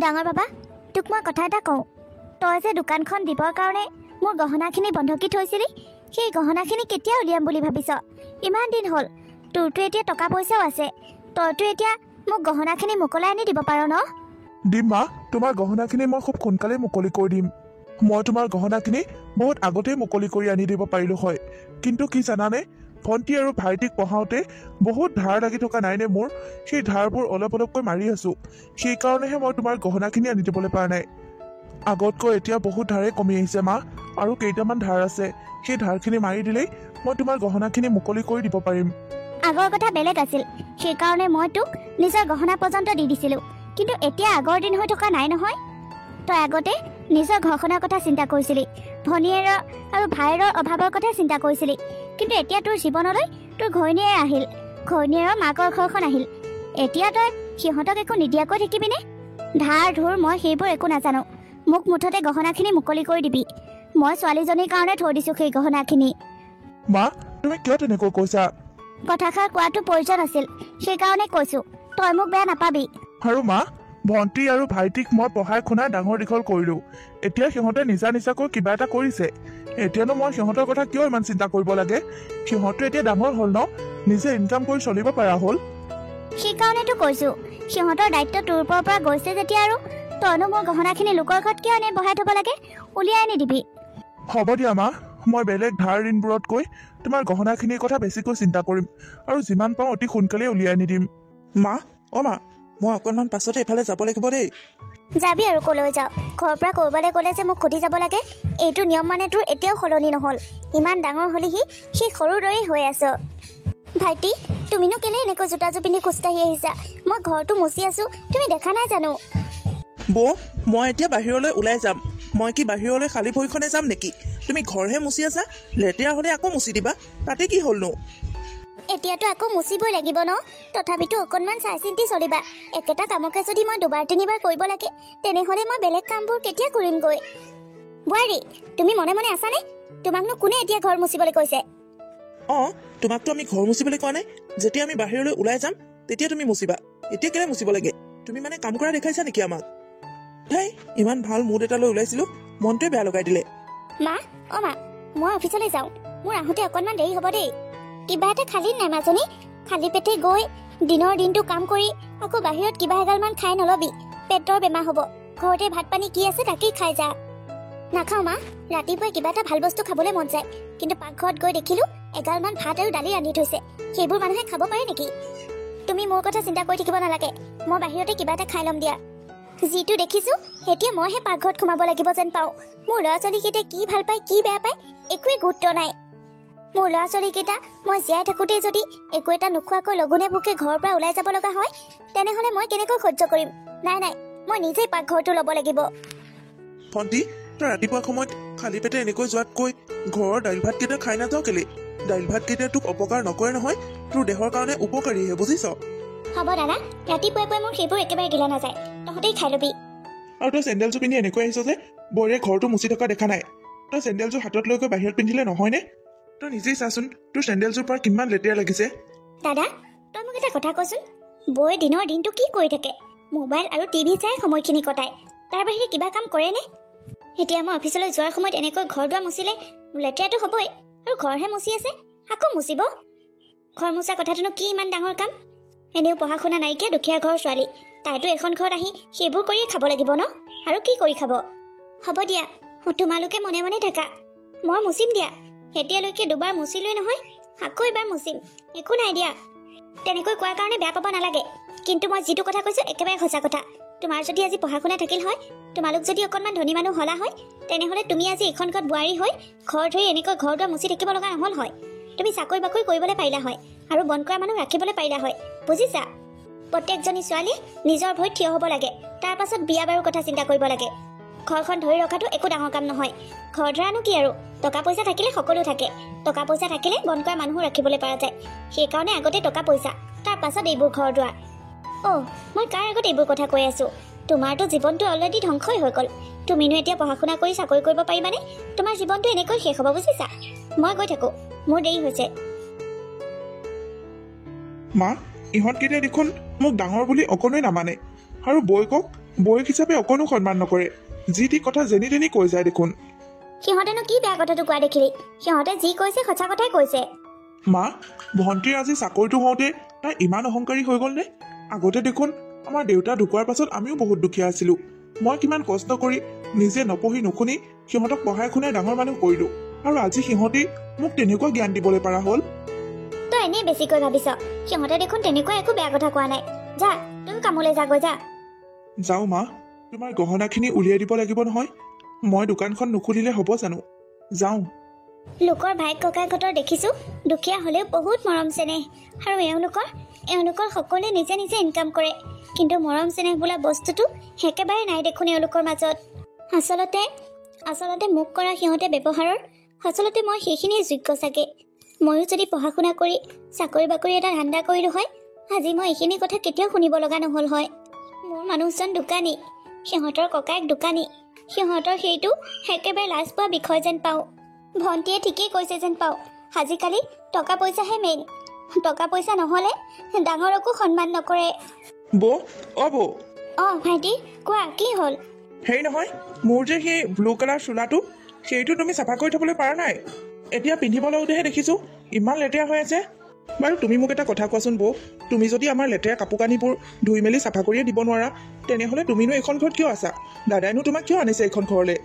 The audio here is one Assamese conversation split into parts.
ডাঙৰ বাবা, তোক মই কথা এটা কওঁ। তই যে দোকানখন দিবৰ কাৰণে মোৰ গহনাখিনি বন্ধকি থৈছিলি, সেই গহনাখিনি কেতিয়া উলিয়াম বুলি ভাবিছ? ইমান দিন হ'ল, তোৰতো এতিয়া টকা পইচাও আছে, তইতো এতিয়া মোক গহনাখিনি মোকলাই আনি দিব পাৰ ন? দিম মা, তোমাৰ গহনাখিনি মই খুব সোনকালে মুকলি কৰি দিম। মই তোমাৰ গহনাখিনি বহুত আগতেই মুকলি কৰি আনি দিব পাৰিলোঁ হয়, কিন্তু কি জানানে, ভণ্টি আৰু ভাইটিক পঢ়াওঁতে বহুত ধাৰ লাগি থকা নাইনে মোৰ? সেই ধাৰবোৰ অলপ অলপকৈ মাৰি আছোঁ, সেইকাৰণেহে মই তোমাৰ গহনাখিনি আনি দিবলৈ পৰা নাই। আগতকৈ এতিয়া বহুত ধাৰেই কমি আহিছে মা, আৰু কেইটামান ধাৰ আছে, সেই ধাৰখিনি মাৰি দিলেই মই তোমাৰ গহনাখিনি মুকলি কৰি দিব পাৰিম। আগৰ কথা বেলেগ আছিল, সেইকাৰণে মই তোক নিজৰ গহনা পৰ্যন্ত দি দিছিলোঁ, কিন্তু এতিয়া আগৰ দিন হৈ থকা নাই নহয়। তই আগতে নিজৰ ঘৰখনৰ কথা চিন্তা কৰিছিলি, ভনীয়েৰৰ আৰু ভাইয়েৰৰ অভাৱৰ কথা চিন্তা কৰিছিলি, কিন্তু এতিয়া তোৰ জীৱনলৈ তোৰ ঘৈণীয়েৰ আহিল, ঘৈণীয়েৰৰ মাকৰ ঘৰখন আহিল। এতিয়া তই সিহঁতক একো নিদিয়াকৈ থাকিবিনে? ধাৰ ধুৰ মই সেইবোৰ একো নাজানো, মোক মুঠতে গহনাখিনি মুকলি কৰি দিবি। মই ছোৱালীজনীৰ কাৰণে থৈ দিছোঁ সেই গহনাখিনি। মা, তুমি কিয় তেনেকৈ কৈছা? কথাষাৰ কোৱাটো প্ৰয়োজন আছিল, সেইকাৰণে কৈছোঁ, তই মোক বেয়া নাপাবি। আৰু মা, ভণ্টি আৰু ভাইটিক মই পঢ়াই শুনাই ডাঙৰ দীঘল কৰিলোঁ, এতিয়া সিহঁতে নিজাকৈ কিবা এটা কৰিছে, এতিয়ানো মই সিহঁতৰ কথা কিয় ইমান চিন্তা কৰিব লাগে? সিহঁতো এতিয়া ডাঙৰ হ'ল ন, নিজে ইনকাম কৰি চলিব পৰা হ'ল। সেইকাৰণেতো কৈছোঁ, সিহঁতৰ দায়িত্ব তোৰ ওপৰৰ পৰা গৈছে যেতিয়া আৰু তইনো মোৰ গহনাখিনি লোকৰ ঘৰত কিয় এনে বহাই থ'ব লাগে? উলিয়াই আনি দিবি। হ'ব দিয়া মা, মই বেলেগ ধাৰ ঋণবোৰতকৈ তোমাৰ গহনাখিনিৰ কথা বেছিকৈ চিন্তা কৰিম, আৰু যিমান পাওঁ অতি সোনকালে উলিয়াই আনি দিম। মা, মা, মই অকণমান পাছতে এফালে যাব লাগিব দেই। যাবি আৰু ক'লৈ যাওঁ? ঘৰৰ পৰা ক'ৰবালৈ গ'লে যে মোক সুধি যাব লাগে, এইটো নিয়ম মানে তোৰ এতিয়াও সলনি নহ'ল। ইমান ডাঙৰ হ'লিহি সেই সৰুৰ দৰেই হৈ আছ। ভাইটি, তুমিনো কেলে এনেকৈ জোতাযোৰ পিন্ধি খোজকাঢ়ি আহিছা? মই ঘৰটো মুচি আছোঁ, তুমি দেখা নাই জানো? বৌ, মই এতিয়া বাহিৰলৈ ওলাই যাম। মই কি বাহিৰলৈ খালী ভৰিখনে যাম নেকি? তুমি ঘৰহে মুচি আছা, লেতেৰা হ'লে আকৌ মুচি দিবা, তাতে কি হ'লনো? এতিয়াতো আকৌ মুচিবই লাগিব ন, তথাপিতো অকণমান চাই চিন্তি চলিবা। একেটা কামকে যদি মই দুবাৰ তিনিবাৰ কৰিব লাগে, তেনেহ'লে মই বেলেগ কামবোৰ কেতিয়া কৰিমগৈ? বোৱাৰী, তুমি মনে মনে আছানে? তোমাকনো কোনে এতিয়া ঘৰ মুচিবলৈ কৈছে? অঁ, তোমাকতো আমি ঘৰ মুচিবলৈ কোৱা নাই, যেতিয়া আমি বাহিৰলৈ ওলাই যাম তেতিয়া তুমি মুচিবা। এতিয়া কেলে মুচিব লাগে? তুমি মানে কাম কৰা দেখাইছা নেকি আমাক? হেই, ইমান ভাল মুড এটা লৈ ওলাইছিলোঁ, মনটোৱে বেয়া লগাই দিলে। মা, অ' মা, মই অফিচলৈ যাওঁ, মোৰ আহোঁতে অকণমান দেৰি হ'ব দেই। কিবা এটা খালি নাই মাজনী? খালী পেটে গৈ দিনৰ দিনটো কাম কৰি আকৌ বাহিৰত কিবা এগালমান খাই নলবি, পেটৰ বেমাৰ হ'ব। ঘৰতে ভাত পানী কি আছে তাকেই খাই যা। নাখাওঁ মা, ৰাতিপুৱাই কিবা এটা ভাল বস্তু খাবলৈ মন যায়, কিন্তু পাকঘৰত গৈ দেখিলোঁ এগালমান ভাত আৰু দালি ৰান্ধি থৈছে, সেইবোৰ মানুহে খাব পাৰে নেকি? তুমি মোৰ কথা চিন্তা কৰি থাকিব নালাগে, মই বাহিৰতে কিবা এটা খাই ল'ম দিয়া। যিটো দেখিছোঁ এতিয়া মইহে পাকঘৰত সোমাব লাগিব যেন পাওঁ। মোৰ ল'ৰা ছোৱালীকেইটাই কি ভাল পায় কি বেয়া পায় একোৱেই গুৰুত্ব নাই। মোৰ ল'ৰা ছোৱালীকেইটা মই জীয়াই থাকোঁতেই যদি একো এটা নোখোৱাকৈ লঘোণে ভোকে ঘৰৰ পৰা ওলাই যাব লগা হয়, তেনেহ'লে মই কেনেকৈ সহ্য কৰিম? নাই নাই, মই নিজেই পাকঘৰটো ল'ব লাগিব। ভণ্টি, তই ৰাতিপুৱা সময়ত খালী পেটে এনেকৈ যোৱাতকৈ ঘৰৰ দাইল ভাতকেইটা খাই নাযাওঁ কেলে? দাইল ভাতকেইটাই তোক অপকাৰ নকৰে নহয়, তোৰ দেহৰ কাৰণে উপকাৰীহে, বুজিছ? হ'ব দাদা, ৰাতিপুৱাই পুৱাই মোৰ সেইবোৰ একেবাৰে গিলা নাযায়, তহঁতেই খাই ল'বি। আৰু তই চেণ্ডেলযোৰ পিন্ধি এনেকৈ আহিছ যে, বৌৰে ঘৰটো মুচি থকা দেখা নাই। তই চেণ্ডেলযোৰ হাতত লৈ গৈ বাহিৰত পিন্ধিলে নহয়নে? তই নিজেই চাচোন, তোৰ চেণ্ডেলযোৰ পৰা কিমান লেতেৰা লাগিছে। দাদা, তই মোক এটা কথা কচোন, বৌয়ে দিনৰ দিনটো কি কৰি থাকে? মোবাইল আৰু টিভি চাই সময়খিনি কটায়, তাৰ বাহিৰে কিবা কাম কৰেনে? এতিয়া মই অফিচলৈ যোৱাৰ সময়ত এনেকৈ ঘৰ দুৱাৰ মুচিলে লেতেৰাটো হ'বই, আৰু ঘৰহে মুচি আছে, আকৌ মুচিব? ঘৰ মোচা কথাটোনো কি ইমান ডাঙৰ কাম? এনেও পঢ়া শুনা নাইকিয়া দুখীয়া ঘৰৰ ছোৱালী, তাইতো এখন ঘৰত আহি সেইবোৰ কৰিয়ে খাব লাগিব ন, আৰু কি কৰি খাব? হ'ব দিয়া, তোমালোকে মনে মনে থাকা, মই মুচিম দিয়া। এতিয়ালৈকে দুবাৰ মুচিলোৱে নহয়, আকৌ এবাৰ মুচিম, একো নাই দিয়া। তেনেকৈ কোৱাৰ কাৰণে বেয়া পাব নালাগে, কিন্তু মই যিটো কথা কৈছোঁ একেবাৰে সঁচা কথা। তোমাৰ যদি আজি পঢ়া শুনা থাকিল হয়, তোমালোক যদি অকণমান ধনী মানুহ হ'লা হয়, তেনেহ'লে তুমি আজি এখন ঘৰত বোৱাৰী হৈ ঘৰ ধৰি এনেকৈ ঘৰ দুৱাৰ মুচি থাকিব লগা নহ'ল হয়। তুমি চাকৰি বাকৰি কৰিবলৈ পাৰিলা হয়, আৰু বন কৰা মানুহ ৰাখিবলৈ পাৰিলা হয়, বুজিছা? প্ৰত্যেকজনী ছোৱালী নিজৰ ভৰিত থিয় হ'ব লাগে, তাৰ পাছত বিয়া বাৰুৰ কথা চিন্তা কৰিব লাগে। ঘৰখন ধৰি ৰখাটো একো ডাঙৰ কাম নহয়। ঘৰ ধৰানো কি আৰু, টকা পইচা থাকিলে সকলো থাকে। টকা পইচা থাকিলে বন কৰা মানুহো ৰাখিবলৈ পৰা যায়। সেইকাৰণে আগতে টকা পইচা, তাৰ পাছত এইবোৰ ঘৰ দুৱাৰ। অ', মই কাৰ আগত এইবোৰ কথা কৈ আছোঁ? তোমাৰতো জীৱনটো অলৰেডি ধ্বংসই হৈ গ'ল। তুমিনো এতিয়া পঢ়া শুনা কৰি চাকৰি কৰিব পাৰিবানে? তোমাৰ জীৱনটো এনেকৈ শেষ হ'ব, বুজিছা? মই গৈ থাকোঁ, মোৰ দেৰি হৈছে। মা, ইহঁতকেইটাই দেখোন মোক ডাঙৰ বুলি অকণোৱে নামানে, আৰু বৌয়েকক বৌয়েক হিচাপে অকণো সন্মান নকৰে যি টি কথা যেনি তেনি কৈ যায় দেখোন সিহঁতেনো কি বেয়া কথাটো কোৱা দেখিলি সিহঁতে যি কৈছে সঁচা কথাই কৈছে মা ভণ্টিৰ আজি চাকৰিটো হওঁতে তাই ইমান অহংকাৰী হৈ গ'লনে আগতে দেখোন আমাৰ দেউতা ঢুকোৱাৰ পাছত আমিও বহুত দুখীয়া আছিলোঁ মই কিমান কষ্ট কৰি নিজে নপঢ়ি নুশুনি সিহঁতক পঢ়াই শুনাই ডাঙৰ মানুহ কৰিলোঁ আৰু আজি সিহঁতি মোক তেনেকুৱা জ্ঞান দিবলৈ পৰা হ'ল তই এনেই বেছিকৈ ভাবিছ সিহঁতে দেখোন তেনেকুৱা একো বেয়া কথা কোৱা নাই যা তুমি কামলৈ যাগৈ যা যাওঁ মা তোমাৰ গহনাখিনি উলিয়াই দিব লাগিব নহয় মই দোকানখন নুখুলিলে হ'ব জানো যাওঁ লোকৰ ভাইক ককাইহঁতৰ দেখিছোঁ দুখীয়া হ'লেও বহুত মৰম চেনেহ আৰু এওঁলোকৰ সকলোৱে নিজে নিজে ইনকাম কৰে কিন্তু মৰম চেনেহ বোলা বস্তুটো একেবাৰে নাই দেখোন এওঁলোকৰ মাজত আচলতে মোক কৰা সিহঁতে ব্যৱহাৰৰ আচলতে মই সেইখিনিয়ে যোগ্য চাগে ময়ো যদি পঢ়া শুনা কৰি চাকৰি বাকৰি এটা ধান্দা কৰিলোঁ হয় আজি মই এইখিনি কথা কেতিয়াও শুনিব লগা নহ'ল হয় মোৰ মানুহজন দোকানী সিহঁতৰ ককায়েক দোকানী সিহঁতৰ সেইটো একেবাৰে লাজ পোৱা বিষয় যেন পাওঁ ভণ্টিয়ে ঠিকেই কৈছে যেন পাওঁ আজিকালি টকা পইচাহে মেইন টকা পইচা নহ'লে ডাঙৰকো সন্মান নকৰে বৌ অ বৌ অঁ ভাইটি কোৱা কি হ'ল হেৰি নহয় মোৰ যে সেই ব্লু কালাৰ চোলাটো সেইটো তুমি চাফা কৰি থবলৈ পৰা নাই এতিয়া পিন্ধিব লওঁতেহে দেখিছোঁ ইমান লেতেৰা হৈ আছে বাৰু তুমি মোক এটা কথা কোৱাচোন বৌ তুমি যদি আমাৰ লেতেৰা কাপোৰ কানিবোৰ ধুই মেলি চাফা কৰিয়ে দিব নোৱাৰা তেনেহ'লে তুমিনো এইখন ঘৰত কিয় আছা দাদাইনো তোমাক কিয় আনিছে এইখন ঘৰলৈ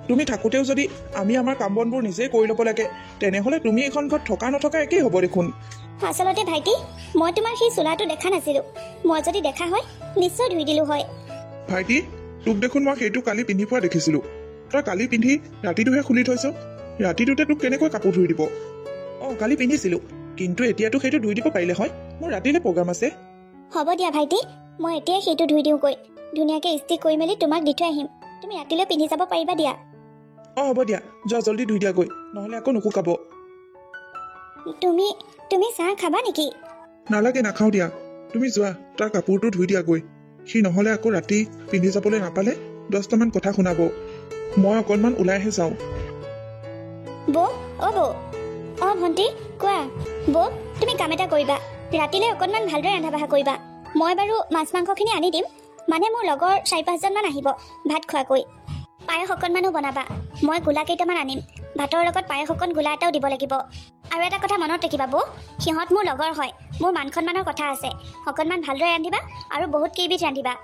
তুমি থাকোঁতেও যদি আমি আমাৰ কাম বনবোৰ নিজেই কৰি ল'ব লাগে তেনেহ'লে তুমি এইখন ঘৰত থকা নথকা একেই হ'ব দেখোন আচলতে ভাইটি মই তোমাৰ সেই চোলাটো দেখা নাছিলোঁ মই যদি দেখা হয় নিশ্চয় ধুই দিলোঁ হয় ভাইটি তোক দেখোন মই সেইটো কালি পিন্ধি পোৱা দেখিছিলোঁ তই কালি পিন্ধি ৰাতিটোহে খুলি থৈছ ৰাতিটোতে তোক কেনেকৈ কাপোৰ ধুই দিব অঁ কালি পিন্ধিছিলোঁ কিন্তু এতিয়াতো সেইটো ধুই দিব পাৰিলে হয় মোৰ ৰাতিলৈ প্ৰগ্ৰাম আছে হ'ব দিয়া ভাইটি মই এতিয়াই সেইটো ধুই দিওঁগৈ ধুনীয়াকৈ ইস্ত্ৰি কৰি মেলি তোমাক দি থৈ আহিম তুমি ৰাতিলৈ পিন্ধি যাব পাৰিবা দিয়া অঁ হ'ব দিয়া যোৱা জল্দি ধুই দিয়াগৈ নহ'লে আকৌ নুশুকাব তুমি চাহ খাবা নেকি নালাগে নাখাওঁ দিয়া তুমি যোৱা তাৰ কাপোৰটো ধুই দিয়াগৈ সি নহ'লে আকৌ ৰাতি পিন্ধি যাবলৈ নাপালে 10টামান কথা শুনাব মই অকণমান ওলাইহে যাওঁ বৌ অঁ ভণ্টি কোৱা বৌ তুমি কাম এটা কৰিবা ৰাতিলৈ অকণমান ভালদৰে ৰন্ধা বঢ়া কৰিবা মই বাৰু মাছ মাংসখিনি আনি দিম মানে মোৰ লগৰ 4-5জনমান আহিব ভাত খোৱাকৈ পায়স অকণমানো বনাবা মই গোলা কেইটামান আনিম ভাতৰ লগত পায়স অকণ গোলা এটাও দিব লাগিব আৰু এটা কথা মনত ৰাখিবা বৌ সিহঁত মোৰ লগৰ হয় মোৰ মান সন্মানৰ কথা আছে অকণমান ভালদৰে ৰান্ধিবা আৰু বহুত কেইবিধ ৰান্ধিবা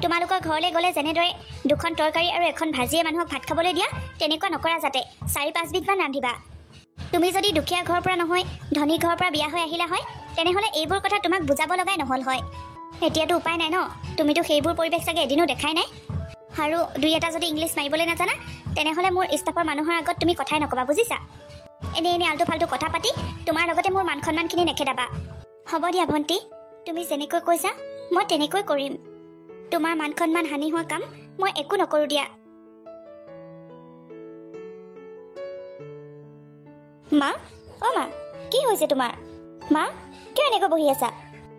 তোমালোকৰ ঘৰলৈ গ'লে যেনেদৰে 2খন তৰকাৰী আৰু 1খন ভাজিয়ে মানুহক ভাত খাবলৈ দিয়া তেনেকুৱা নকৰা যাতে 4-5 বিধমান ৰান্ধিবা তুমি যদি দুখীয়া ঘৰৰ পৰা নহয় ধনী ঘৰৰ পৰা বিয়া হৈ আহিলা হয় তেনেহ'লে এইবোৰ কথা তোমাক বুজাব লগাই নহ'ল হয় এতিয়াতো উপায় নাই ন তুমিতো সেইবোৰ পৰিৱেশ চাগে এদিনো দেখাই নাই আৰু 2-এটা যদি ইংলিছ মাৰিবলৈ নাজানা তেনেহ'লে মোৰ ষ্টাফৰ মানুহৰ আগত তুমি কথাই নকবা বুজিছা এনেই আল্টু ফাল্টু কথা পাতি তোমাৰ লগতে মোৰ মান সন্মানখিনি নেখেদাবা হ'ব দিয়া ভণ্টি তুমি যেনেকৈ কৈছা মই তেনেকৈ কৰিম তোমাৰ মান সন্মান হানি হোৱা কাম মই একো নকৰোঁ দিয়া মা অ' মা কি হৈছে তোমাৰ মা কিয় এনেকৈ বহি আছা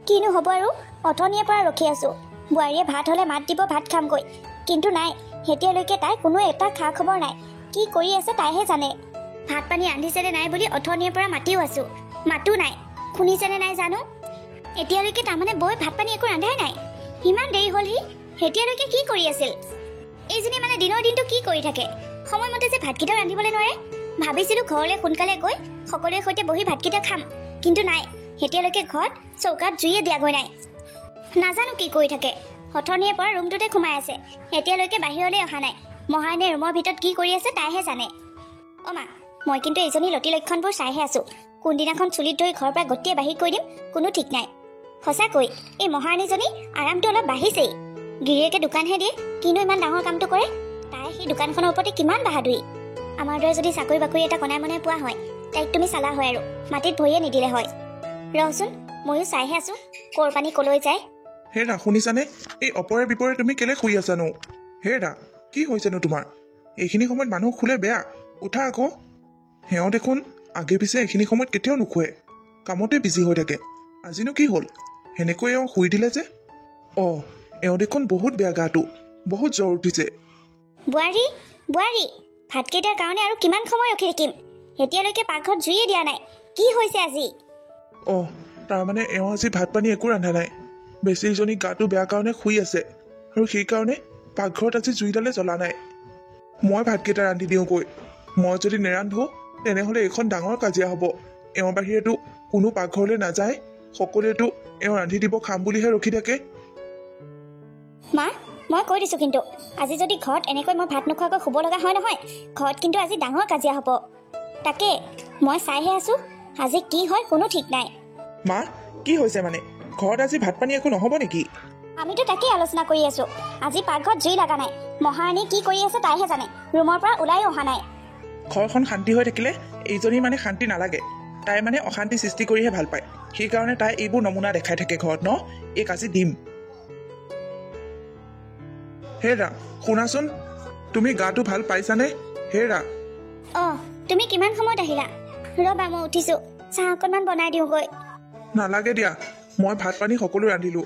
কিনো হ'ব আৰু অথনিৰে পৰা ৰখি আছোঁ বোৱাৰীয়ে ভাত হ'লে মাত দিব ভাত খামগৈ কিন্তু নাই এতিয়ালৈকে তাই কোনো এটা খা খবৰ নাই কি কৰি আছে তাইহে জানে ভাত পানী ৰান্ধিছেনে নাই বুলি অথনিৰে পৰা মাতিও আছোঁ মাতো নাই শুনিছেনে নাই জানো এতিয়ালৈকে তাৰমানে বৌয়ে ভাত পানী একো ৰান্ধাই নাই ইমান দেৰি হ'ল সি এতিয়ালৈকে কি কৰি আছিল এইজনী মানে দিনৰ দিনটো কি কৰি থাকে সময়মতে যে ভাতকেইটা ৰান্ধিবলৈ নোৱাৰে ভাবিছিলোঁ ঘৰলৈ সোনকালে গৈ সকলোৰে সৈতে বহি ভাতকেইটা খাম কিন্তু নাই এতিয়ালৈকে ঘৰত চৌকাত জুইয়ে দিয়াগৈ নাই নাজানো কি কৰি থাকে অথনিৰে পৰা ৰুমটোতে সোমাই আছে এতিয়ালৈকে বাহিৰলৈ অহা নাই মহাৰাণীয়ে ৰুমৰ ভিতৰত কি কৰি আছে তাইহে জানে অ' মা মই কিন্তু এইজনী লতি লক্ষণবোৰ চাইহে আছোঁ কোনদিনাখন চুলিত ধৰি ঘৰৰ পৰা গতিয়ে বাহিৰ কৰি দিম কোনো ঠিক নাই সঁচাকৈ এই মহাৰাণীজনী আৰামটো অলপ বাঢ়িছেই গিৰিয়েকে দোকানহে দিয়ে কিনো ইমান ডাঙৰ কামটো কৰে তাই সেই দোকানখনৰ ওপৰতে কিমান বাহাদুৰি আমাৰ দৰে যদি চাকৰি বাকৰি এটা কনাই মনাই পোৱা হয় তাইক তুমি চালা হয় আৰু মাটিত ভৰিয়ে নিদিলে হয় ৰচোন ময়ো চাইহে আছোঁ ক'ৰ পানী ক'লৈ যায় হেৰা শুনিছানে এই অপৰে বিপৰে তুমি কেলে শুই আছানো হেৰা কি হৈছেনো তোমাৰ এইখিনি সময়ত মানুহ শুলে বেয়া উঠা আকৌ সেও দেখোন আগে পিছে এইখিনি সময়ত কেতিয়াও নুশুৱে কামতে বিজি হৈ থাকে আজিনো কি হ'ল সেনেকৈ এওঁ শুই দিলে যে অঁ এওঁ দেখোন বহুত বেয়া গাটো বহুত জ্বৰ উঠিছে বোৱাৰী ভাতকেইটাৰ কাৰণে আৰু কিমান সময় ৰখি থাকিম এতিয়ালৈকে পাকঘৰত জুইয়ে দিয়া নাই কি হৈছে আজি অঁ তাৰমানে এওঁ আজি ভাত পানী একো ৰন্ধা নাই বেছিজনী গাটো বেয়া কাৰণে শুই আছে আৰু সেইকাৰণে পাকঘৰত আজি জুইডালে জ্বলা নাই। মই ভাতকেইটা ৰান্ধি দিওঁগৈ। মই যদি নেৰান্ধো তেনেহ'লে এইখন ডাঙৰ কাজিয়া হ'ব। এওঁৰ বাহিৰেতো কোনো পাকঘৰলৈ নাযায়, সকলোৱেতো এওঁ ৰান্ধি দিব খাম বুলিহে ৰখি থাকে। মা, মই কৈ দিছোঁ কিন্তু আজি যদি ঘৰত এনেকৈ মই ভাত নোখোৱাকৈ শুব লগা হয় নহয়, ঘৰত কিন্তু আজি ডাঙৰ কাজিয়া হ'ব। তাকে মই চাইহে আছোঁ, আজি কি হয় কোনো ঠিক নাই। মা, কি হৈছে মানে? ঘৰত আজি ভাত পানী একো নহ'ব নেকি? আমিতো তাকেই আলোচনা কৰি আছোঁ। আজি পাকঘৰত জুই লগা নাই। মহাৰাণী কি কৰি আছে তাইহে জানে, ৰুমৰ পৰা ওলাই অহা নাই। ঘৰখন শান্তি হৈ থাকিলে এইজনী মানে শান্তি নালাগে। তাই মানে অশান্তি সৃষ্টি কৰিহে ভাল পায়। সেইকাৰণে তাই এইবোৰ নমুনা দেখাই থাকে ঘৰত ন। এইক আজি দিম। হেৰা, শুনাচোন, তুমি গাটো ভাল পাইছানে? হেৰা, অঁ, তুমি কিমান সময়ত আহিলা? ৰ'বা মই উঠিছোঁ, চাহ অকণমান বনাই দিওঁগৈ। নালাগে দিয়া, মই ভাত পানী সকলো ৰান্ধিলোঁ।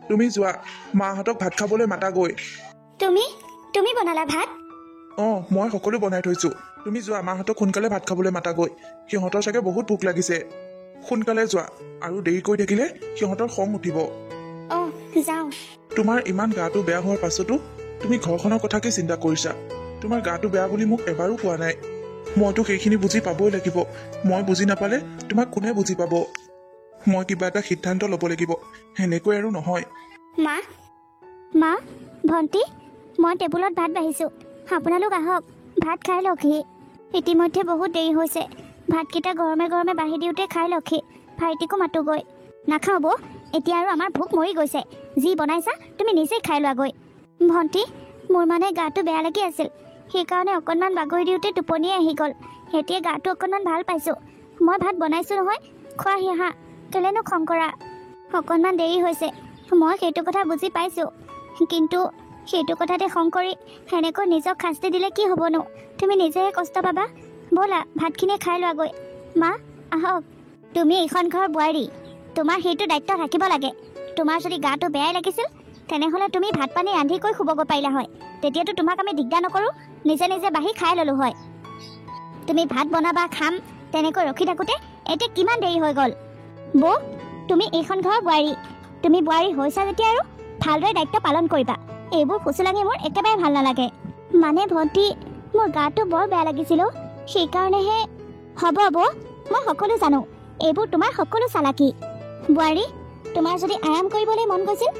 তুমি যোৱা, মাহঁতক ভাত খাবলৈ মাতাগৈ। তুমি বনালা ভাত? অঁ, মই সকলো বনাই থৈছোঁ। তুমি যোৱা, মাহঁতক সোনকালে ভাত খাবলৈ মাতাগৈ। সিহঁতৰ চাগে বহুত ভোক লাগিছে। সোনকালে যোৱা, আৰু দেৰি কৰি থাকিলে সিহঁতৰ খং উঠিব। অঁ, যাওঁ। তোমাৰ ইমান গাটো বেয়া হোৱাৰ পাছতো তুমি ঘৰখনৰ কথাকে চিন্তা কৰিছা। তোমাৰ গাটো বেয়া বুলি মোক এবাৰো কোৱা নাই। মইতো সেইখিনি বুজি পাবই লাগিব। মই বুজি নাপালে তোমাক কোনে বুজি পাব? মই কিবা এটা সিদ্ধান্ত ল'ব লাগিব, সেনেকৈ আৰু নহয়। মা, ভণ্টি, মই টেবুলত ভাত বাঢ়িছোঁ, আপোনালোক আহক, ভাত খাই লওকহি। ইতিমধ্যে বহুত দেৰি হৈছে। ভাতকেইটা গৰমে গৰমে বাঢ়ি দিওঁতে খাই লওকহি। ভাইটিকো মাতোগৈ। নাখাওঁ বৌ, এতিয়া আৰু আমাৰ ভোক মৰি গৈছে। যি বনাইছা তুমি নিজেই খাই লোৱাগৈ। ভণ্টি, মোৰ মানে গাটো বেয়া লাগি আছিল, সেইকাৰণে অকণমান বাগৰি দিওঁতে টোপনিয়ে আহি গ'ল। এতিয়া গাটো অকণমান ভাল পাইছোঁ। মই ভাত বনাইছোঁ নহয়, খোৱাহি আহা। কেলেনো খং কৰা? অকণমান দেৰি হৈছে, মই সেইটো কথা বুজি পাইছোঁ, কিন্তু সেইটো কথাতে খং কৰি সেনেকৈ নিজক শাস্তি দিলে কি হ'বনো? তুমি নিজেহে কষ্ট পাবা। ব'লা, ভাতখিনি খাই লোৱাগৈ। মা, আহক। তুমি এইখন ঘৰৰ বোৱাৰী, তোমাৰ সেইটো দায়িত্ব থাকিব লাগে। তোমাৰ যদি গাটো বেয়াই লাগিছিল তেনেহ'লে তুমি ভাত পানী ৰান্ধি কৈ শুবগৈ পাৰিলা হয়। তেতিয়াতো তোমাক আমি দিগদাৰ নকৰোঁ, নিজে নিজে বাঢ়ি খাই ল'লোঁ হয়। তুমি ভাত বনাবা, খাম, তেনেকৈ ৰখি থাকোঁতে এতিয়া কিমান দেৰি হৈ গ'ল। বৌ, তুমি এইখন ঘৰৰ বোৱাৰী। তুমি বোৱাৰী হৈছা যেতিয়া আৰু ভালদৰে দায়িত্ব পালন কৰিবা। এইবোৰ ফুচুলাঙি মোৰ একেবাৰে ভাল নালাগে। মানে ভণ্টি, মোৰ গাটো বৰ বেয়া লাগিছিল, সেইকাৰণেহে। হ'ব বৌ, মই সকলো জানো। এইবোৰ তোমাৰ সকলো চালাকি। বোৱাৰী, তোমাৰ যদি আৰাম কৰিবলৈ মন গৈছিল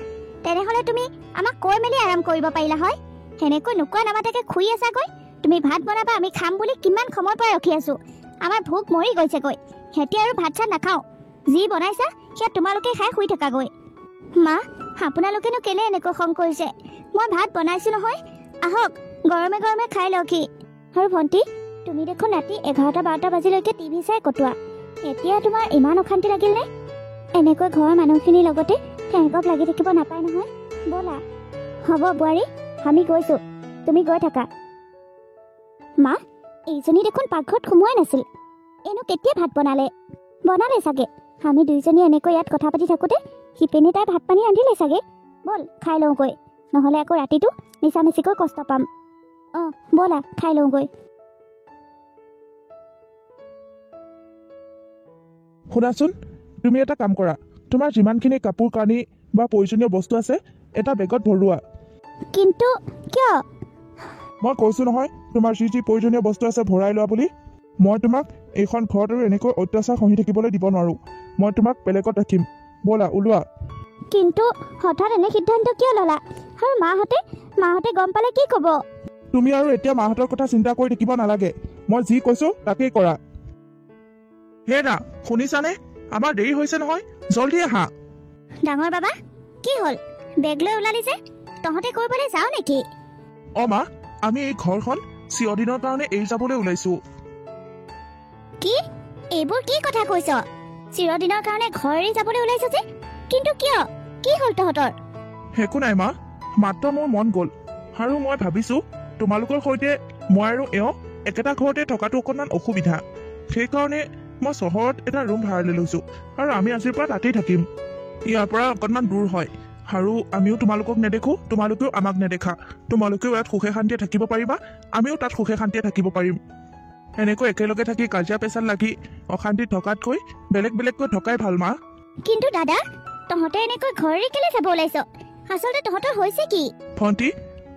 তেনেহ'লে তুমি আমাক কৈ মেলি আৰাম কৰিব পাৰিলা হয়। সেনেকৈ নোকোৱা নামাতাকে শুই আছাগৈ। তুমি ভাত বনাবা, আমি খাম বুলি কিমান সময়ৰ পৰা ৰখি আছোঁ। আমাৰ ভোক মৰি গৈছেগৈ। সিহঁতি আৰু ভাত চাত নাখাওঁ। যি বনাইছা সেয়া তোমালোকে খাই শুই থাকাগৈ। মা, আপোনালোকেনো কেলে এনেকৈ খং কৰিছে? মই ভাত বনাইছোঁ নহয়, আহক, গৰমে গৰমে খাই লওকহি। আৰু ভণ্টি, তুমি দেখোন ৰাতি 11-12 বাজিলৈকে টিভি চাই কটোৱা। এতিয়া তোমাৰ ইমান অশান্তি লাগিলনে? এনেকৈ ঘৰৰ মানুহখিনিৰ লগতে ঠেংকত লাগি থাকিব নাপায় নহয়। ব'লা। হ'ব বোৱাৰী, আমি গৈছোঁ, তুমি গৈ থাকা। মা, এইজনী দেখোন পাকঘৰত সোমোৱাই নাছিল। এনো কেতিয়া ভাত বনালে চাগে। আমি দুইজনী এনেকৈ ইয়াত কথা পাতি থাকোঁতে শিপিনী তাই ভাত পানী ৰান্ধিলে চাগে। ব'ল, খাই লওঁগৈ, নহ'লে আকৌ ৰাতিটো মিছামিছিকৈ কষ্ট পাম। অঁ, ব'লা, খাই লওঁগৈ। শুনাচোন, তুমি এটা কাম কৰা, তোমাৰ যিমানখিনি কাপোৰ কানি বা প্ৰয়োজনীয় বস্তু আছে এটা বেগত ভৰোৱা। কিন্তু কিয়? মই কৈছোঁ নহয়, তোমাৰ যি যি প্ৰয়োজনীয় বস্তু আছে ভৰাই লোৱা বুলি। মই তোমাক এইখন ঘৰত আৰু এনেকৈ অত্যাচাৰ সহি থাকিবলৈ দিব নোৱাৰোঁ। মই তোমাক বেলেগত ৰাখিম। ব'লা, ওলোৱা। কিন্তু হঠাৎ এনে সিদ্ধান্ত কিয় ল'লা? আৰু মাহঁতে গম পালে কি ক'ব? তুমি আৰু এতিয়া মাহঁতৰ কথা চিন্তা কৰি থাকিব নালাগে। মই যি কৈছোঁ তাকেই কৰা। হেৰা, শুনিছানে? আমাৰ দেৰি হৈছে নহয়, জলদি আহা। ডাঙৰ বাবা, কি হ'ল? বেগ লৈ ওলালি যে, তহঁতে ক'ৰবালৈ যাওঁ নেকি? অঁ মা, আমি এই ঘৰখন চিৰদিনৰ কাৰণে এৰি যাবলৈ ওলাইছোঁ। কি? এইবোৰ কি কথা কৈছ? চিৰদিনৰ কাৰণে ঘৰ এৰি যাবলৈ ওলাইছ যে, কিন্তু কিয়? কি হ'ল তহঁতৰ? একো নাই মা, মাত্ৰ মোৰ মন গ'ল, আৰু মই ভাবিছোঁ তোমালোকৰ সৈতে মই আৰু এওঁ একেটা ঘৰতে থকাটো অকণমান অসুবিধা। সেইকাৰণে মই চহৰত এটা ৰুম ভাড়ালৈ লৈছোঁ, আৰু আমি আজিৰ পৰা তাতেই থাকিম। ইয়াৰ পৰা অকণমান দূৰ হয়, আৰু আমিও তোমালোকক নেদেখোঁ, তোমালোকেও আমাক নেদেখা। তোমালোকেও ইয়াত সুখে শান্তিয়ে থাকিব পাৰিবা, আমিও তাত সুখে শান্তিয়ে থাকিব পাৰিম। এনেকৈ একেলগে থাকি কাজিয়া পেচাল লাগি অশান্তিত থকাতকৈ বেলেগকৈ থকাই ভাল মা। কিন্তু দাদা, তহঁতে এনেকৈ ঘৰ এৰি কেলে যাব ওলাইছ? আচলতে তহঁতৰ হৈছে কি? ভণ্টি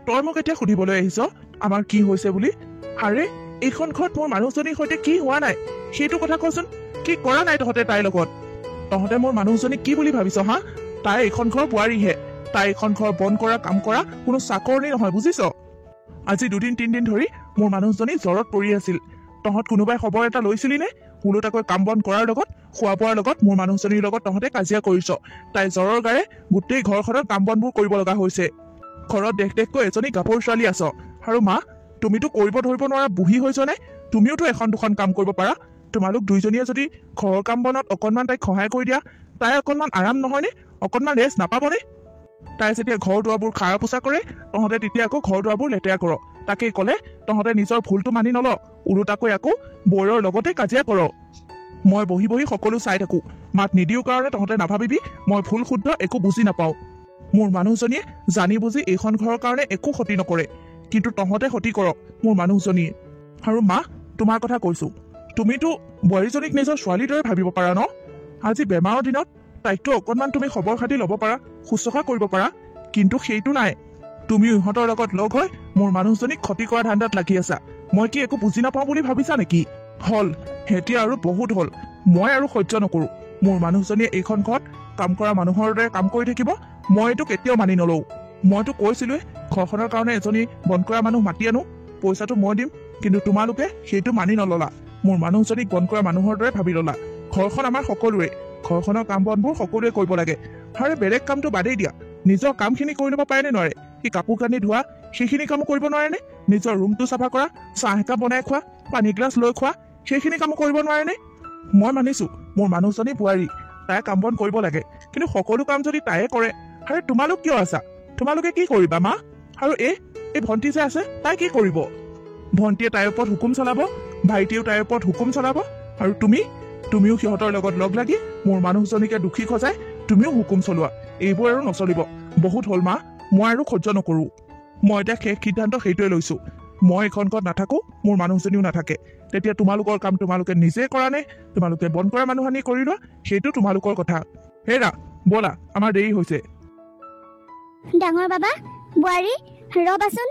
তই মোক এতিয়া সুধিবলৈ আহিছ আমাৰ কি হৈছে বুলি? আৰে এইখন ঘৰত মোৰ মানুহজনীৰ সৈতে কি হোৱা নাই সেইটো কথা কচোন। কি কৰা নাই তহঁতে তাইৰ লগত? তহঁতে মোৰ মানুহজনীক কি বুলি ভাবিছ হা? তাই এইখন ঘৰ বোৱাৰীহে। তাই এইখন ঘৰ বন্ধ কৰা কাম কৰা কোনো চাকৰণি নহয়, বুজিছ? আজি 2-3 দিন ধৰি মোৰ মানুহজনী জ্বৰত পৰি আছিল। তহঁত কোনোবাই খবৰ এটা লৈছিলি নে? ওলোটাকৈ কাম বন কৰাৰ লগত খোৱা বোৱাৰ লগত মোৰ মানুহজনীৰ লগত তহঁতে কাজিয়া কৰিছ। তাই জ্বৰৰ গাৰে গোটেই ঘৰখনৰ কাম বনবোৰ কৰিব লগা হৈছে। ঘৰত দেখ-দেখকৈ এজনী গাভৰু ছোৱালী আছ। আৰু মা তুমিতো কৰিব ধৰিব নোৱাৰা বুঢ়ী হৈছ নে? তুমিওতো এখন দুখন কাম কৰিব পাৰা। তোমালোক দুইজনীয়ে যদি ঘৰৰ কাম বনত অকণমান তাইক সহায় কৰি দিয়া, তাই অকণমান আৰাম নহয়নে? অকণমান ৰেষ্ট নাপাবনে? তাই যেতিয়া ঘৰ দুৱাৰবোৰ খাৰা পোছা কৰে তহঁতে তেতিয়া আকৌ ঘৰ দুৱাৰবোৰ লেতেৰা কৰ। তাকেই ক'লে তহঁতে নিজৰ ভুলটো মানি নল, ওলোটাকৈ আকৌ বৌৰৰ লগতে কাজিয়া কৰ। মই বহি বহি সকলো চাই থাকো। মাত নিদিও কাৰণে তহঁতে নাভাবিবি মই ভুল শুদ্ধ একো বুজি নাপাওঁ। মোৰ মানুহজনীয়ে জানি বুজি এইখন ঘৰৰ কাৰণে একো ক্ষতি নকৰে, কিন্তু তহঁতে ক্ষতি কৰ মোৰ মানুহজনীয়ে। আৰু মা তোমাৰ কথা কৈছো, তুমিতো বোৱাৰীজনীক নিজৰ ছোৱালীৰ দৰে ভাবিব পাৰা ন? আজি বেমাৰৰ দিনত তাইকতো অকণমান তুমি খবৰ খাতি ল'ব পাৰা, শুশ্ৰূষা কৰিব পাৰা, কিন্তু সেইটো নাই। তুমি ইহঁতৰ লগত লগ হৈ মোৰ মানুহজনীক ক্ষতি কৰা ধান্দাত লাগি আছা। মই কি একো বুজি নাপাওঁ বুলি ভাবিছা নেকি? হল এতিয়া আৰু বহুত হল। মই আৰু সহ্য নকৰো। মোৰ মানুহজনীয়ে এইখন ঘৰত কাম কৰা মানুহৰ দৰে কাম কৰি থাকিব, মই এইটো কেতিয়াও মানি নলওঁ। মইতো কৈছিলোৱে ঘৰখনৰ কাৰণে এজনী বন্ধ কৰা মানুহ মাতি আনো, পইচাটো মই দিম, কিন্তু তোমালোকে সেইটো মানি নললা। মোৰ মানুহজনীক বন্ধ কৰা মানুহৰ দৰে ভাবি ললা। ঘৰখন আমাৰ সকলোৰে, ঘৰখনৰ কাম বনবোৰ সকলোৱে কৰিব লাগে। আৰু বেলেগ কামটো বাদেই দিয়া, নিজৰ কামখিনি কৰি ল'ব পাৰেনে নোৱাৰে? সি কাপোৰ কানি ধোৱা সেইখিনি কামো কৰিব নোৱাৰেনে? নিজৰ ৰুমটো চাফা কৰা, চাহ একাপ বনাই খোৱা, পানী গ্লাছ লৈ খোৱা, সেইখিনি কামো কৰিব নোৱাৰেনে? মই মানিছো মোৰ মানুহজনী বোৱাৰী, তাই কাম বন কৰিব লাগে, কিন্তু সকলো কাম যদি তাইয়ে কৰে, আৰু তোমালোক কিয় আছা? তোমালোকে কি কৰিবা মা? আৰু এই ভণ্টি যে আছে তাই কি কৰিব? ভণ্টিয়ে তাইৰ ওপৰত হুকুম চলাব, ভাইটিয়েও তাইৰ ওপৰত হুকুম চলাব, আৰু তুমিও সিহঁতৰ লগত লগ লাগি মোৰ মানুহজনীকে দুখী সজাই তুমিও হুকুম চলোৱা। এইবোৰ আৰু নচলিব। বহুত হ'ল মা, মই আৰু সহ্য নকৰো। মই এতিয়া শেষ সিদ্ধান্ত সেইটোৱে লৈছো। মই এইখন ঘৰত নাথাকো, মোৰ মানুহজনীও নাথাকে। তেতিয়া তোমালোকৰ কাম তোমালোকে নিজে কৰা নে তোমালোকে বন্ধ কৰা মানুহ আনি কৰি লোৱা, সেইটো তোমালোকৰ কথা। হেৰা ব'লা, আমাৰ দেৰি হৈছে। ডাঙৰ বাবা, বোৱাৰী ৰবাচোন।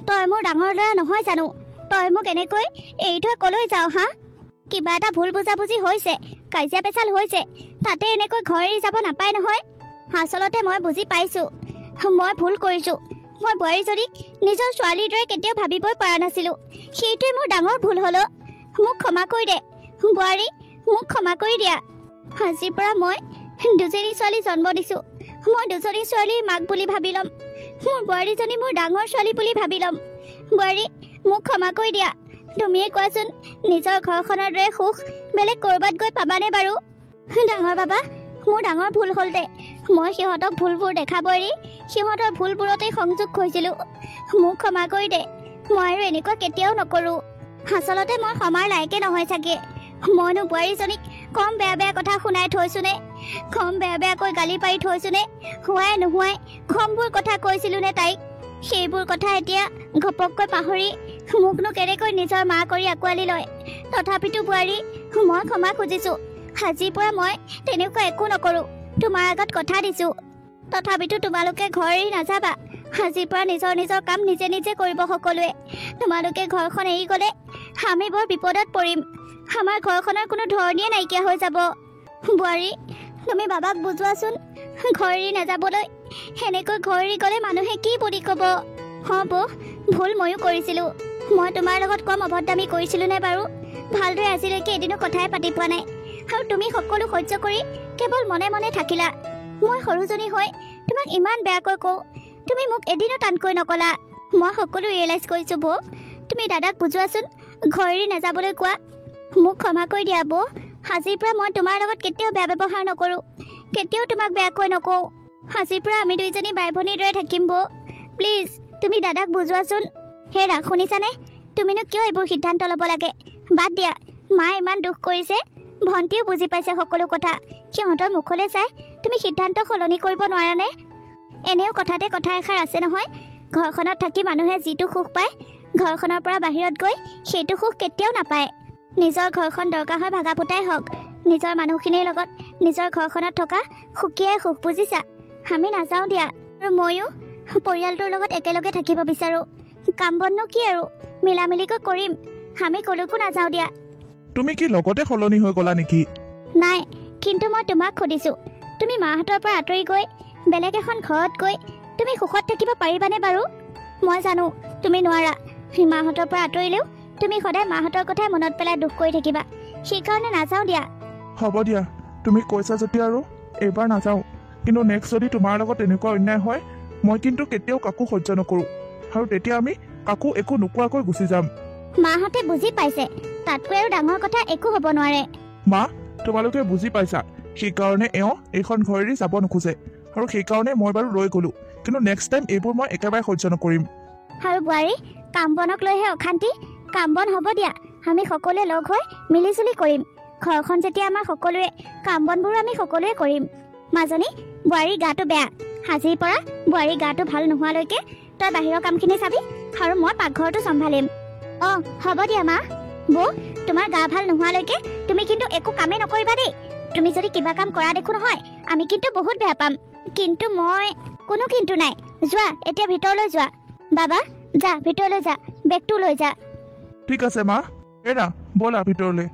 তই মোৰ ডাঙৰ ল'ৰা নহয় জানো? তই মোক এনেকৈ এৰি থৈ কলৈ যাও হা? কিবা এটা ভুল বুজাবুজি হৈছে, কাজিয়া পেচাল হৈছে, তাতে এনেকৈ ঘৰ এৰি যাব নাপায় নহয়। আচলতে মই বুজি পাইছো মই ভুল কৰিছো। মই বোৱাৰীজনীক নিজৰ ছোৱালীৰ দৰে কেতিয়াও ভাবিবই পৰা নাছিলো। সেইটোৱে মোৰ ডাঙৰ ভুল হলো। মোক ক্ষমা কৰি দে বোৱাৰী, মোক ক্ষমা কৰি দিয়া। আজিৰ পৰা মই দুজনী ছোৱালী জন্ম দিছো। মই দুজনী ছোৱালীৰ মাক বুলি ভাবি ল'ম। মোৰ বোৱাৰীজনী মোৰ ডাঙৰ ছোৱালী বুলি ভাবি ল'ম। বোৱাৰী মোক ক্ষমা কৰি দিয়া। তুমিয়ে কোৱাচোন, নিজৰ ঘৰখনৰ দৰে সুখ বেলেগ ক'ৰবাত গৈ পাবানে বাৰু? ডাঙৰ বাবা, মোৰ ডাঙৰ ভুল হ'ল দে। মই সিহঁতক ভুলবোৰ দেখাব এৰি সিহঁতৰ ভুলবোৰতে সংযোগ হৈছিলো। মোক ক্ষমা কৰি দে। মই আৰু এনেকুৱা কেতিয়াও নকৰো। আচলতে মই ক্ষমাৰ লায়কে নহয় চাগে। মইনো বোৱাৰীজনীক কম বেয়া বেয়া কথা শুনাই থৈছোনে? কম বেয়া বেয়াকৈ গালি পাৰি থৈছোনে? হোৱাই নোহোৱাই কমবোৰ কথা কৈছিলো নে তাইক? সেইবোৰ কথা এতিয়া ঘপককৈ পাহৰি মোকনো কেনেকৈ নিজৰ মা কৰি আঁকোৱালি লয়। তথাপিতো বোৱাৰী, মই ক্ষমা খুজিছো। আজিৰ পৰা মই তেনেকুৱা একো নকৰো। তোমাৰ আগত কথা দিছো। তথাপিতো তোমালোকে ঘৰ এৰি নাযাবা। আজিৰ পৰা নিজৰ নিজৰ কাম নিজে নিজে কৰিব সকলোৱে। তোমালোকে ঘৰখন এৰি গ'লে আমি বৰ বিপদত পৰিম। আমাৰ ঘৰখনৰ কোনো ধৰণীয়ে নাইকিয়া হৈ যাব। বোৱাৰী, তুমি বাবাক বুজোৱাচোন ঘৰ এৰি নাযাবলৈ। সেনেকৈ ঘৰ এৰি গ'লে মানুহে কি বুলি ক'ব? হ'ব, ভুল ময়ো কৰিছিলো। মই তোমাৰ লগত কম অভদ্ৰামি কৰিছিলো নে বাৰু? ভালদৰে আজিলৈকে এদিনো কথাই পাতি পোৱা নাই, আৰু তুমি সকলো সহ্য কৰি কেৱল মনে মনে থাকিলা। মই সৰুজনী হৈ তোমাক ইমান বেয়াকৈ কওঁ, তুমি মোক এদিনো টানকৈ নকলা। মই সকলো ৰিয়েলাইজ কৰিছো বৌ। তুমি দাদাক বুজোৱাচোন ঘৰ এৰি নাযাবলৈ কোৱা। মোক ক্ষমা কৰি দিয়া বৌ। আজিৰ পৰা মই তোমাৰ লগত কেতিয়াও বেয়া ব্যৱহাৰ নকৰো, কেতিয়াও তোমাক বেয়াকৈ নকওঁ। আজিৰ পৰা আমি দুইজনী বাই ভনীৰ দৰে থাকিম বৌ। প্লিজ তুমি দাদাক বুজোৱাচোন। হেৰা, শুনিছানে? তুমিনো কিয় এইবোৰ সিদ্ধান্ত ল'ব লাগে? বাদ দিয়া। মায়ে ইমান দুখ কৰিছে, ভণ্টিও বুজি পাইছে সকলো কথা। সিহঁতৰ মুখলৈ চাই তুমি সিদ্ধান্ত সলনি কৰিব নোৱাৰানে? এনেও কথাতে কথা এষাৰ আছে নহয়, ঘৰখনত থাকি মানুহে যিটো সুখ পায় ঘৰখনৰ পৰা বাহিৰত গৈ সেইটো সুখ কেতিয়াও নাপায়। নিজৰ ঘৰখন দৰকাৰ হয় ভাগা ফুটাই হওক, নিজৰ মানুহখিনিৰ লগত নিজৰ ঘৰখনত থকা সুখীয়ে সুখ, বুজিছা? আমি নাযাওঁ দিয়া। আৰু ময়ো পৰিয়ালটোৰ লগত একেলগে থাকিব বিচাৰোঁ। কাম বননো কি আৰু মিলামিলিকৈ কৰিম। আমি কলৈকো নাযাওঁ দিয়া। তুমি কি লগতে সলনি হৈ গলা নেকি? নাই, কিন্তু মই তোমাক সুধিছোঁ, তুমি মাহঁতৰ পৰা আঁতৰি গৈ বেলেগ এখন ঘৰত গৈ তুমি সুখত থাকিব পাৰিবানে বাৰু? মই জানো তুমি নোৱাৰা। মাহঁতৰ পৰা আঁতৰিলেও তুমি সদায় মাহঁতৰ কথাই মনত পেলাই দুখ কৰি থাকিবা। সেইকাৰণে নাযাওঁ দিয়া। হ'ব দিয়া, তুমি কৈছা যেতিয়া আৰু এইবাৰ নাযাওঁ। কিন্তু নেক্সট যদি তোমাৰ লগত এনেকুৱা অন্যায় হয়, মই কিন্তু কেতিয়াও কাকো সহ্য নকৰোঁ। আৰু তেতিয়া আমি কাকো একো নোকোৱাকৈ গুচি যাম। মাহঁতে বুজি পাইছে, তাতকৈ আৰু ডাঙৰ কথা একো হ'ব নোৱাৰে। মা, তোমালোকে বুজি পাইছা, সেইকাৰণে এওঁ এইখন ঘৰ এৰি যাব নোখোজে। আৰু সেইকাৰণে মই বাৰু ৰৈ গ'লোঁ। কিন্তু নেক্সট টাইম এইবোৰ মই একেবাৰে সহ্য নকৰিম। আৰু বোৱাৰী, কাম বনক লৈহে অশান্তি। কাম বন হ'ব দিয়া, আমি সকলোৱে লগ হৈ মিলিজুলি কৰিম। ঘৰখন যেতিয়া আমাৰ সকলোৰে, কাম বনবোৰো আমি সকলোৱে কৰিম। মাজনী, বোৱাৰীৰ গাটো বেয়া। আজিৰ পৰা বোৱাৰীৰ গাটো ভাল নোহোৱালৈকে তই বাহিৰৰ কামখিনি চাবি আৰু মই পাকঘৰটো চম্ভালিম। অঁ, হ'ব দিয়া মা। বৌ, তোমাৰ গা ভাল নোহোৱালৈকে তুমি কিন্তু একো কামেই নকৰিবা দেই। তুমি যদি কিবা কাম কৰা দেখো নহয়, আমি কিন্তু বহুত বেয়া পাম। কিন্তু মই কোনো কিন্তু নাই। যোৱা, এতিয়া ভিতৰলৈ যোৱা। বাবা, যা ভিতৰলৈ যা, বেগটো লৈ যা। ঠিক আছে মা, এৰা ব'লা ভিতৰলৈ।